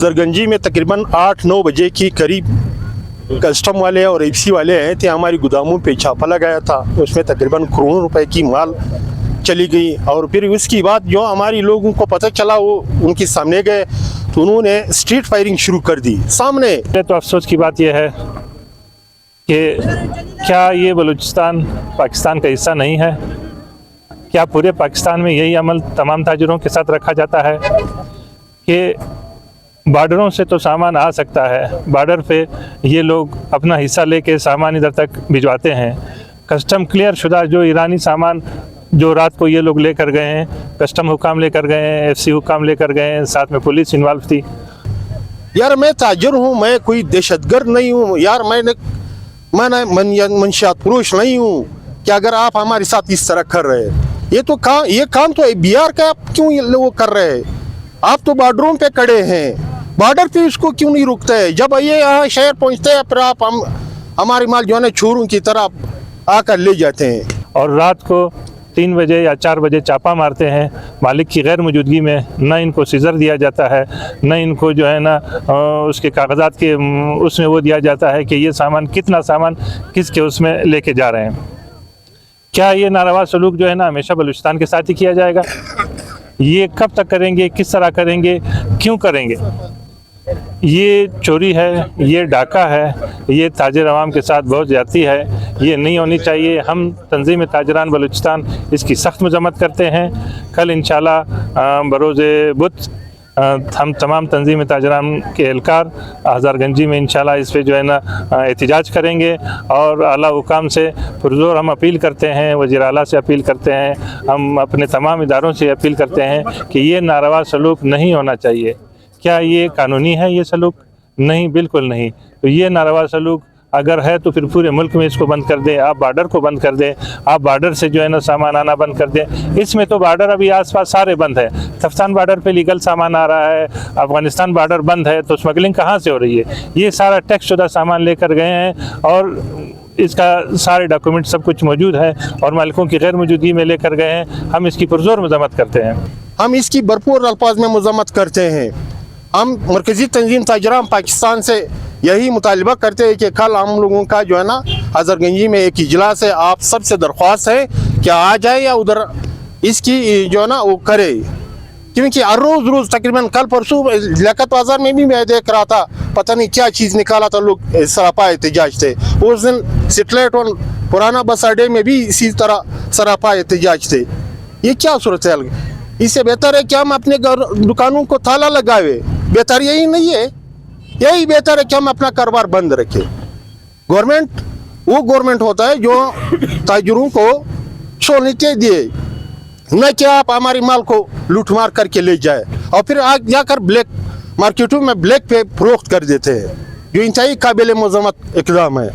हजरगंजी में तकरीबन 8-9 बजे की करीब कस्टम वाले और एफसी वाले आए थे, हमारी गोदामों पे छापा लगाया था। उसमें तकरीबन करोड़ों रुपए की माल चली गई। और फिर उसके बाद जो हमारी लोगों को पता चला वो उनके सामने गए तो उन्होंने स्ट्रीट फायरिंग शुरू कर दी सामने। तो अफसोस की बात यह है कि क्या ये बलूचिस्तान पाकिस्तान का हिस्सा नहीं है? क्या पूरे पाकिस्तान में यही अमल तमाम ताजिरों के साथ रखा जाता है कि बॉर्डरों से तो सामान आ सकता है, बॉर्डर पे ये लोग अपना हिस्सा लेके सामान इधर तक भिजवाते हैं। कस्टम क्लियर शुदा जो ईरानी सामान जो रात को ये लोग लेकर गए हैं, कस्टम हुकाम लेकर गए हैं, एफसी हुकाम लेकर गए हैं, साथ में पुलिस इन्वॉल्व थी। यार मैं ताजिर हूँ, मैं कोई दहशतगर्द नहीं हूँ यार, मैं मंशियात फरोश नहीं हूँ कि अगर आप हमारे साथ इस तरह कर रहे हैं। ये काम तो बिहार का, आप क्यों ये लोग कर रहे हैं? आप तो बॉर्डरों पे खड़े हैं, बॉर्डर पे इसको क्यों नहीं रुकते हैं? जब ये यहाँ शहर पहुँचते हैं फिर आप हमारी माल जो है ना छोरों की तरह आकर ले जाते हैं। और रात को 3 बजे या 4 बजे चापा मारते हैं मालिक की गैर मौजूदगी में। न इनको सीजर दिया जाता है, न इनको जो है ना उसके कागजात के उसमें वो दिया जाता है कि ये सामान कितना सामान किसके उसमें लेके जा रहे हैं। क्या ये नारवा सलूक जो है ना हमेशा बलूचिस्तान के साथ ही किया जाएगा? ये कब तक करेंगे, किस तरह करेंगे, क्यों करेंगे? ये चोरी है, ये डाका है, ये ताजिर अवाम के साथ बहुत ज़्यादती है, ये नहीं होनी चाहिए। हम तंजीम ताजरान बलूचिस्तान इसकी सख्त मजम्मत करते हैं। कल इंशाल्लाह बरोज़ बुध हम तमाम तंजीम ताजरान के एहलकार हज़रगंजी में इंशाल्लाह इस पर जो है ना एहतजाज करेंगे। और आला हुकाम से पुरज़ोर हम अपील करते हैं, वज़ीर आला से अपील करते हैं, हम अपने तमाम इदारों से अपील करते हैं कि ये नारवा सलूक नहीं होना चाहिए। क्या ये कानूनी है ये सलूक? नहीं, बिल्कुल नहीं। तो ये नारवा सलूक अगर है तो फिर पूरे मुल्क में इसको बंद कर दें। आप बॉर्डर को बंद कर दें, आप बॉर्डर से जो है ना सामान आना बंद कर दें। इसमें तो बॉर्डर अभी आसपास सारे बंद है। तफ्तान बॉर्डर पे लीगल सामान आ रहा है, अफ़गानिस्तान बॉर्डर बंद है, तो स्मगलिंग कहाँ से हो रही है? ये सारा टैक्स शुदा सामान लेकर गए हैं और इसका सारे डॉक्यूमेंट सब कुछ मौजूद है और मालिकों की गैर मौजूदगी में लेकर गए हैं। हम इसकी पुरजोर मजम्मत करते हैं। हम इसकी भरपूर अल्फाज में मजम्मत करते हैं। हम मरकज़ी तंजीम ताजरान पाकिस्तान से यही मुतालिबा करते हैं कि कल हम लोगों का जो है ना हजरगंजी में एक इजलास है, आप सबसे दरख्वास्त है कि आ जाए या उधर इसकी जो है ना वो करे। क्योंकि हर रोज़ तकरीबन कल परसों लियाकत बाज़ार में भी मैं देख रहा था, पता नहीं क्या चीज़ निकाला था, लोग सरापा एहतजाज थे। उस दिन सेटेलाइट और पुराना बस अड्डे में भी इसी तरह सरापा एहतजाज थे। ये क्या सूरत है? इससे बेहतर है कि हम अपने दुकानों को ताला लगावे। बेहतर यही नहीं है? यही बेहतर है कि हम अपना कारोबार बंद रखें। गवर्नमेंट वो गवर्नमेंट होता है जो ताजिरों को सहूलियतें दिए, न कि आप हमारी माल को लूटमार करके ले जाए और फिर आगे जाकर ब्लैक मार्केटों में ब्लैक पे फरोख्त कर देते हैं, जो इंतहाई काबिल मजम्मत इक़दाम है।